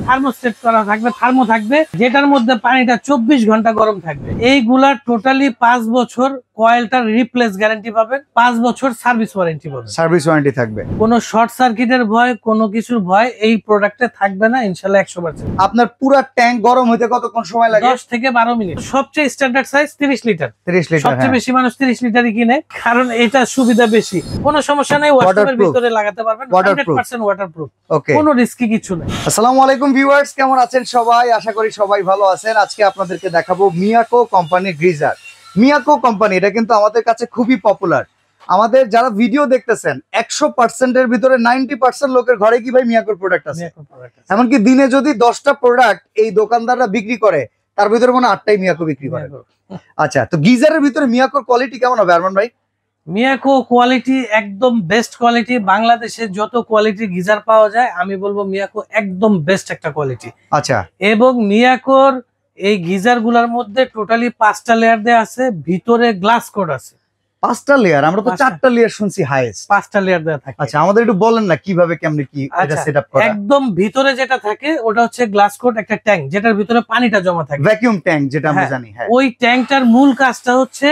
Thermostat করা থাকবে, thermo থাকবে, যেটার মধ্যে পানিটা 24 ঘন্টা গরম থাকবে। এইগুলা টোটালি 5 বছর কয়েলটার রিপ্লেস গ্যারান্টি পাবেন, 5 বছর সার্ভিস ওয়ারেন্টি পাবেন। সার্ভিস ওয়ারেন্টি থাকবে। কোনো শর্ট সার্কিটের ভয়, কোনো কিছুর ভয় এই প্রোডাক্টে থাকবে না ইনশাআল্লাহ 100%। আপনার পুরো ট্যাঙ্ক গরম হতে কতক্ষণ সময় লাগে? 10 থেকে 12 মিনিট। সবচেয়ে স্ট্যান্ডার্ড সাইজ 30 লিটার। 30 লিটার। সবচেয়ে বেশি মানুষ 30 লিটারই কিনে, কারণ এটা সুবিধা বেশি। কোনো সমস্যা নেই, ওয়াশরুমের ভিতরে লাগাতে পারবেন, 100% ওয়াটারপ্রুফ। ওকে, কোনো রিস্কি কিছু নেই। আসসালামু আলাইকুম ভিউয়ার্স, কেমন আছেন সবাই? আশা করি সবাই ভালো আছেন। আজকে আপনাদেরকে দেখাবো মিয়াকো কোম্পানির গ্রিজার। মিয়াকো কোম্পানি এটা কিন্তু আমাদের কাছে খুবই পপুলার। আমাদের যারা ভিডিও দেখতেছেন 100% এর ভিতরে 90% লোকের ঘরে কি ভাই মিয়াকোর প্রোডাক্ট আছে। এমনকি দিনে যদি 10টা প্রোডাক্ট এই দোকানদাররা বিক্রি করে, তার ভিতরে মনে 8টাই মিয়াকো বিক্রি করে। আচ্ছা, তো গিজারের ভিতরে মিয়াকোর কোয়ালিটি কেমন হবে আরমান ভাই? মিয়াকো কোয়ালিটি একদম বেস্ট কোয়ালিটি। বাংলাদেশে যত কোয়ালিটি গিজার পাওয়া যায়, আমি বলবো মিয়াকো একদম বেস্ট একটা কোয়ালিটি। আচ্ছা, এবং মিয়াকোর এই গিজার গুলার মধ্যে টোটালি 5টা লেয়ার দেয়া আছে, ভিতরে গ্লাস কোড আছে। 5টা লেয়ার? আমরা তো 4টা লেয়ার শুনছি হাইয়েস্ট। 5টা লেয়ার দেয়া থাকে। আচ্ছা, আমাদের একটু বলেন না কিভাবে কেমনে কি এটা সেটআপ করা? একদম ভিতরে যেটা থাকে ওটা হচ্ছে গ্লাস কোড একটা ট্যাঙ্ক, যেটার ভিতরে পানিটা জমা থাকে, ভ্যাকুয়াম ট্যাঙ্ক যেটা আমরা জানি। হ্যাঁ, ওই ট্যাঙ্কটার মূল কাজটা হচ্ছে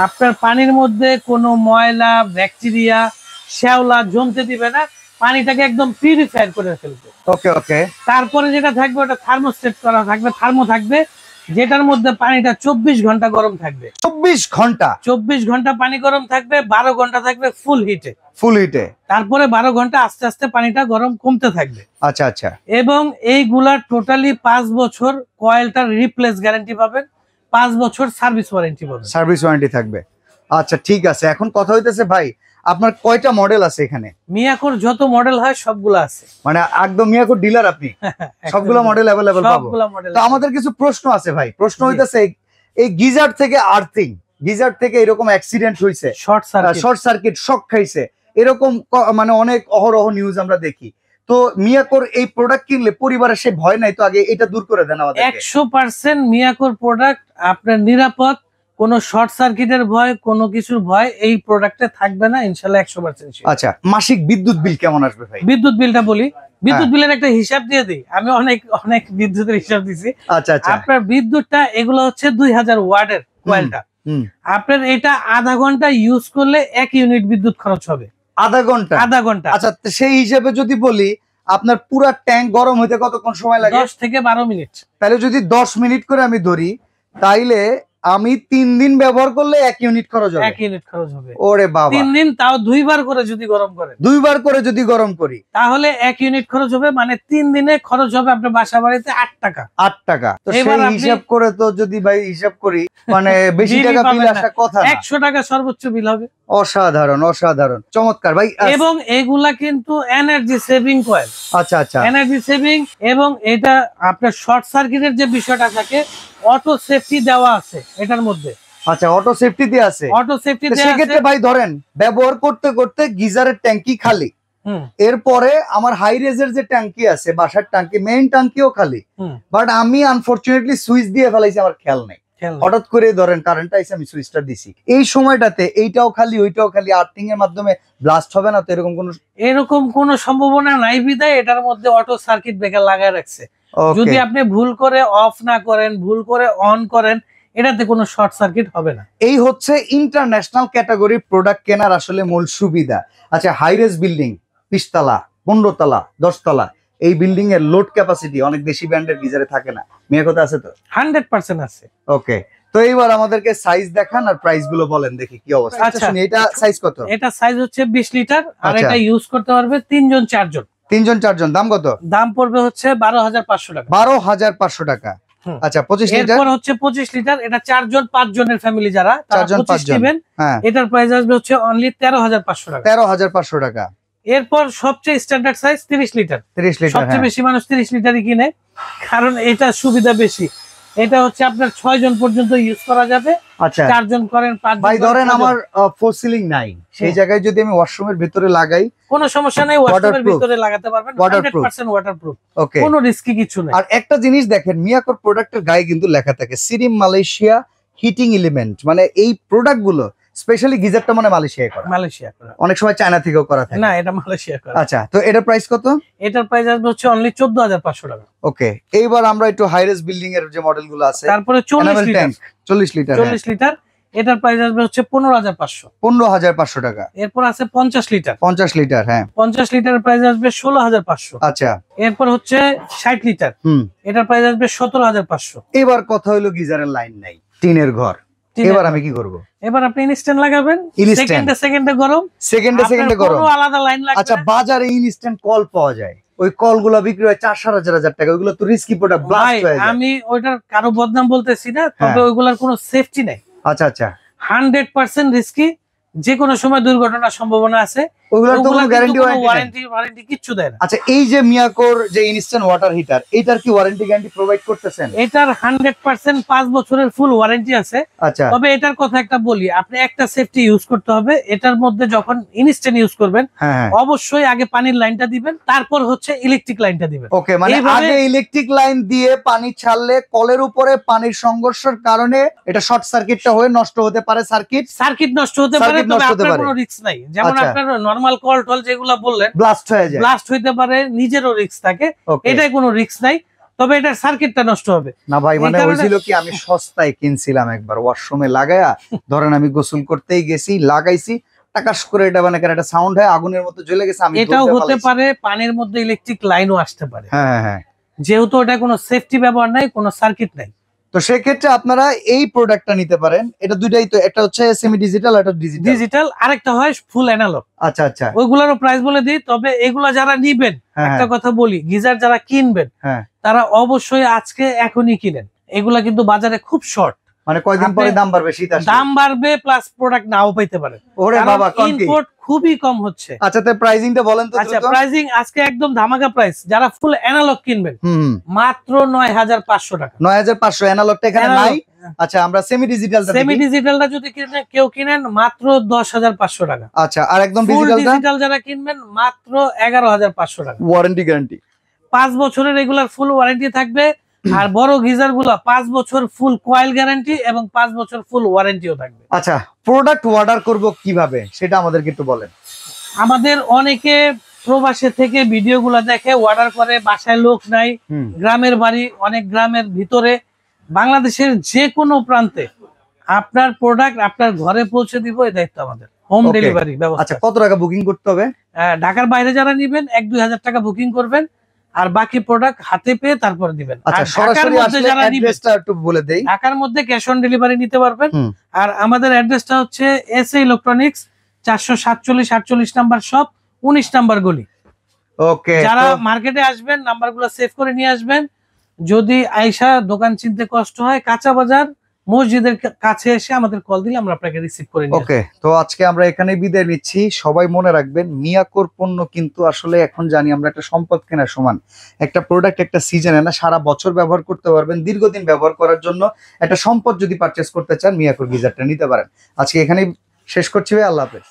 আপনার পানির মধ্যে কোনো ময়লা, ব্যাকটেরিয়া, শ্যাওলা জমতে দিবে না, পানিটাকে একদম পিউরিফাই করে ফেলবে। ওকে ওকে। তারপরে যেটা থাকবে ওটা থার্মোস্টেট করা থাকবে, থার্মো থাকবে, যেটার মধ্যে পানিটা 24 ঘন্টা গরম থাকবে। 24 ঘন্টা? 24 ঘন্টা পানি গরম থাকবে, 12 ঘন্টা থাকবে ফুল হিটে। ফুল হিটে। তারপরে 12 ঘন্টা আস্তে আস্তে পানিটা গরম কমতে থাকবে। আচ্ছা আচ্ছা। এবং এইগুলা টোটালি 5 বছর কয়েলটার রিপ্লেস গ্যারান্টি পাবেন, 5 বছর সার্ভিস ওয়ারেন্টি পাবেন। সার্ভিস ওয়ারেন্টি থাকবে। আচ্ছা ঠিক আছে, এখন কথা হইতেছে ভাই আপনার কয়টা মডেল আছে এখানে? মিয়াকোর যত মডেল হয় সবগুলো আছে। মানে একদম মিয়াকোর ডিলার আপনি? সবগুলো মডেল अवेलेबल পাবো? সবগুলো মডেল। তো আমাদের কিছু প্রশ্ন আছে ভাই। প্রশ্ন হইতাছে এই গিজার থেকে আর্থিং, গিজার থেকে এরকম অ্যাক্সিডেন্ট হইছে, শর্ট সার্কিট শক খাইছে, এরকম মানে অনেক অহরহ নিউজ আমরা দেখি। তো মিয়াকোর এই প্রোডাক্ট কিনলে পরিবারের সে ভয় নাই তো? আগে এটা দূর করে দেন আমাদের। 100% মিয়াকোর প্রোডাক্ট আপনার নিরাপদ, কোনো শর্ট সার্কিটের ভয়, কোনো কিছুর ভয় এই প্রোডাক্টে থাকবে না ইনশাআল্লাহ 100%। আচ্ছা, মাসিক বিদ্যুৎ বিল কেমন আসবে ভাই? বিদ্যুৎ বিলটা বলি, বিদ্যুৎ বিলের একটা হিসাব দিয়ে দিই। আমি অনেক বিদ্যুতের হিসাব দিছি। আচ্ছা আচ্ছা। আপনার বিদ্যুৎটা এগুলো হচ্ছে 2000 ওয়াটের কয়েলটা। আপনার এটা আধা ঘন্টা ইউজ করলে 1 ইউনিট বিদ্যুৎ খরচ হবে। আধা ঘন্টা? আধা ঘন্টা। আচ্ছা, সেই হিসেবে যদি বলি আপনার পুরা ট্যাঙ্ক গরম হইতে কতক্ষণ সময় লাগে? 10 থেকে 12 মিনিট। তাহলে যদি 10 মিনিট করে আমি ধরি, তাইলে আমি 3 দিন ব্যবহার করলে 1 ইউনিট খরচ হবে। 1 ইউনিট খরচ হবে। ওরে বাবা। 3 দিন, তাও 2 বার করে যদি গরম করেন, 2 বার করে যদি গরম করি, তাহলে 1 ইউনিট খরচ হবে। মানে 3 দিনে খরচ হবে আপনার বাসা বাড়িতে 8 টাকা। 8 টাকা। তো সেই হিসাব করে তো যদি ভাই হিসাব করি, মানে বেশি টাকা বিল আসা কথা না। 100 টাকা সর্বোচ্চ বিল হবে। অসাধারণ অসাধারণ, চমৎকার ভাই। এবং এগুলা কিন্তু এনার্জি সেভিং কয়েল। আচ্ছা আচ্ছা। এনার্জি সেভিং, এবং এটা আপনার শর্ট সার্কিটের যে বিষয়টা থাকে, অটো সেফটি দেওয়া আছে এটার মধ্যে। আচ্ছা, অটো সেফটি দিয়ে আছে। অটো সেফটি দেওয়া আছে। সেক্ষেত্রে ভাই ধরেন ব্যবহার করতে করতে গিজারের ট্যাঙ্কি খালি, এরপরে আমার হাই রেজের যে ট্যাঙ্কি আছে, বাসার ট্যাঙ্কি, মেইন ট্যাঙ্কিও খালি, বাট আমি আনফরচুনেটলি সুইচ দিয়ে ফেলাইছি, আমার খেয়াল নেই। হঠাৎ করে ধরেন কারেন্ট আইছে, আমি সুইচটা দিছি, এই সময়টাতে এইটাও খালি ওইটাও খালি, আর্থিং এর মাধ্যমে ব্লাস্ট হবে না তো? এরকম কোনো সম্ভাবনা নাই, বিদায় এটার মধ্যে অটো সার্কিট ব্রেকার লাগায় রাখছে। যদি আপনি ভুল করে অফ না করেন, ভুল করে অন করেন, এটাতে কোনো শর্ট সার্কিট হবে না। এই হচ্ছে ইন্টারন্যাশনাল ক্যাটাগরির প্রোডাক্ট কেনার আসলে মূল সুবিধা। আচ্ছা, হাইরেজ বিল্ডিং, 20 তলা, 15 তলা, 10 তলা, এই বিল্ডিং এর লোড ক্যাপাসিটি অনেক বেশি ব্র্যান্ডের গিজারে থাকে না। মিয়াকোতে আছে তো? 100% আছে। ওকে, তো এইবার আমাদেরকে সাইজ দেখান আর প্রাইস গুলো বলেন, দেখি কি অবস্থা। আচ্ছা শুনি, এটা সাইজ কত? এটা সাইজ হচ্ছে 20 লিটার, আর এটা ইউজ করতে পারবে 3 জন 4 জন। 3 জন 4 জন। দাম কত? দাম পড়বে হচ্ছে 12500 টাকা। 12500 টাকা। আচ্ছা, 25 লিটার। এরপর হচ্ছে 25 লিটার, এটা 4 জন 5 জনের ফ্যামিলি যারা, তারা 25 নেবেন, এটার প্রাইস আসবে হচ্ছে অনলি 13500 টাকা। 13500 টাকা। এরপর সবচেয়ে স্ট্যান্ডার্ড সাইজ 30 লিটার। 30 লিটার। সবচেয়ে বেশি মানুষ 30 লিটারই কিনে, কারণ এটা সুবিধা বেশি। এটা হচ্ছে আপনার 6 জন পর্যন্ত ইউজ করা যাবে। আচ্ছা, 4 জন করেন, 5 জন। ভাই ধরেন আমার ফোর সিলিং নাই, সেই জায়গায় যদি আমি ওয়াশরুমের ভিতরে লাগাই, কোনো সমস্যা নেই, ওয়াশরুমের ভিতরে লাগাতে পারবেন, 100% ওয়াটারপ্রুফ। ওকে, কোনো রিস্কি কিছু নেই। আর একটা জিনিস দেখেন, মিয়াকোর প্রোডাক্টের গায়ে কিন্তু লেখা থাকে সিরিম মালয়েশিয়া হিটিং এলিমেন্ট, মানে এই প্রোডাক্ট গুলো স্পেশালি গিজারটা মানে মালয়েশিয়ায় করা, মালয়েশিয়া করা, অনেক সময় চায়না থেকেও করা থাকে। না এটা মালয়েশিয়া করা। আচ্ছা, তো এটার প্রাইস কত? এটার প্রাইস আসবে হচ্ছে অনলি 14,500 টাকা। ওকে, এইবার আমরা একটু হাই রেস বিল্ডিং এর যে মডেলগুলো আছে, তারপরে 40 লিটার, 40 লিটার, 40 লিটার এটার প্রাইস আসবে হচ্ছে 15,500। 15,500 টাকা। এরপর আছে 50 লিটার, 50 লিটার, হ্যাঁ 50 লিটারের প্রাইস আসবে 16,500। আচ্ছা, এরপর হচ্ছে 60 লিটার, এটার প্রাইস আসবে 17,500। এবার কথা হলো গিজারের লাইন নাই, টিনের ঘর, এবার আমি কি করব? এবার আপনি ইনস্ট্যান্ট লাগাবেন, সেকেন্ডে গরম, সেকেন্ডে গরম, কোনো আলাদা লাইন লাগবে না। আচ্ছা, বাজারে ইনস্ট্যান্ট কল পাওয়া যায়, ওই কলগুলো বিক্রি হয় 4,500 টাকা, ওইগুলো তো রিস্কি প্রোডাক্ট, ব্লাস্ট হয়ে যায়। আমি ওইটার কারো বদনাম বলতেছি না, তবে ওইগুলার কোনো সেফটি নাই। আচ্ছা আচ্ছা, 100% রিস্কি, যে কোনো সময় দুর্ঘটনার সম্ভাবনা আছে। ওইগুলোর তো কোনো ওয়ারেন্টি কিচ্ছু দেয় না। আচ্ছা, এই যে মিয়াকোর যে ইনস্ট্যান্ট ওয়াটার হিটার, এটার কি ওয়ারেন্টি গ্যারান্টি প্রোভাইড করতেছেন? এটার 100% 5 বছরের ফুল ওয়ারেন্টি আছে। আচ্ছা, তবে এটার কথা একটা বলি, আপনি একটা সেফটি ইউজ করতে হবে। এটার মধ্যে যখন ইনস্ট্যান্ট ইউজ করবেন, অবশ্যই আগে পানির লাইনটা দিবেন, তারপর হচ্ছে ইলেকট্রিক লাইনটা দিবেন। ওকে, মানে আগে ইলেকট্রিক লাইন দিয়ে পানি ছাড়লে কলের উপরে পানির সংঘর্ষের কারণে এটা শর্ট সার্কিটটা হয়ে নষ্ট হতে পারে, সার্কিট নষ্ট হতে পারে, তবে আপনার কোনো রিস্ক নাই। যেমন আপনার নরমাল কল টল যেগুলো বললেন ব্লাস্ট হয়ে যায়, ব্লাস্ট হইতে পারে, নিজেরও রিস্ক থাকে, এটাই কোনো রিস্ক নাই। তবে এটার সার্কিটটা নষ্ট হবে না ভাই, মানে হয়েছিল কি, আমি সস্তায় কিনছিলাম একবার, ওয়াশরুমে লাগায়া, ধরেন আমি গোসল করতেই গেছি, লাগাইছি, টাকাশ করে এটা মানে একটা সাউন্ড হয়, আগুনের মতো জ্বলে গেছে। আমি এটাও হতে পারে পানির মধ্যে ইলেকট্রিক লাইনও আসতে পারে, হ্যাঁ, যেহেতু এটা কোনো সেফটি ব্যবহার নাই, কোনো সার্কিট নাই। তো সেক্ষেত্রে আপনারা এই প্রোডাক্টটা নিতে পারেন। এটা দুইটাই তো, একটা হচ্ছে সেমি ডিজিটাল, একটা ডিজিটাল, আরেকটা হয় ফুল অ্যানালগ। আচ্ছা আচ্ছা, ওইগুলারও প্রাইস বলে দিই। তবে এগুলা যারা নিবেন, একটা কথা বলি, গিজার যারা কিনবেন তারা অবশ্যই আজকে এখনই কিনেন। এগুলা কিন্তু বাজারে খুব শর্ট, মানে কয়দিন পরে দাম বাড়বে, দাম বাড়বে, প্লাস প্রোডাক্ট নাও পাইতে পারেন। ওরে বাবা, ইম্পোর্ট খুবই কম হচ্ছে। আচ্ছা, তো প্রাইসিংটা বলেন তো। আচ্ছা, প্রাইসিং আজকে একদম ধামাকা প্রাইস। যারা ফুল অ্যানালগ কিনবেন মাত্র 9,500 টাকা। 9,500, অ্যানালগটা এখানে নাই। আচ্ছা, আমরা সেমি ডিজিটালটা যদি কেউ কিনেন মাত্র 10,500 টাকা। আচ্ছা, আর একদম ডিজিটাল যারা কিনবেন মাত্র 11,500 টাকা। ওয়ারেন্টি গ্যারান্টি 5 বছরের রেগুলার ফুল ওয়ারেন্টি থাকবে। আর বড় গিজার গুলা 5 বছর ফুল কয়েল গ্যারান্টি এবং 5 বছর ফুল ওয়ারেন্টিও থাকবে। আচ্ছা, প্রোডাক্ট অর্ডার করব কিভাবে সেটা আমাদেরকে একটু বলেন। আমাদের অনেকে প্রবাসে থেকে ভিডিওগুলো দেখে অর্ডার করে, বাসায় লোক নাই, গ্রামের বাড়ি, অনেক গ্রামের ভিতরে, বাংলাদেশের যে কোনো প্রান্তে আপনার প্রোডাক্ট আপনার ঘরে পৌঁছে দিব, এই দায়িত্ব আমাদের। হোম ডেলিভারি ব্যবস্থা। আচ্ছা, কত টাকা বুকিং করতে হবে? ঢাকার বাইরে যারা নিবেন 1-2 হাজার টাকা বুকিং করবেন, আর বাকি প্রোডাক্ট হাতে পেয়ে তারপর দিবেন। আচ্ছা, সরাসরি আসলে অ্যাড্রেসটা একটু বলে দেই। ঢাকার মধ্যে ক্যাশ অন ডেলিভারি নিতে পারবেন। আর আমাদের অ্যাড্রেসটা হচ্ছে SA electronics, 447-48 number shop, 19 number গলি। ওকে, যারা মার্কেটে আসবেন নাম্বারগুলো সেভ করে নিয়ে আসবেন। যদি আয়শা দোকান চিনতে কষ্ট হয়, কাঁচা বাজার মসজিদের কাছে এসে আমাদের কল দিলে আমরা আপনাকে রিসিভ করে নিই। ওকে, তো আজকে আমরা এখানেই বিদায় নিচ্ছি। সবাই মনে রাখবেন, মিয়াকোর পণ্য কিন্তু আসলে এখন জানি আমরা একটা সম্পদ কেনার সমান। একটা প্রোডাক্ট একটা সিজনে না, সারা বছর ব্যবহার করতে পারবেন। দীর্ঘদিন ব্যবহার করার জন্য একটা সম্পদ যদি পারচেস করতে চান, মিয়াকোর গিজারটা নিতে পারেন। আজকে এখানেই শেষ করছি ভাই, আল্লাহ হাফেজ।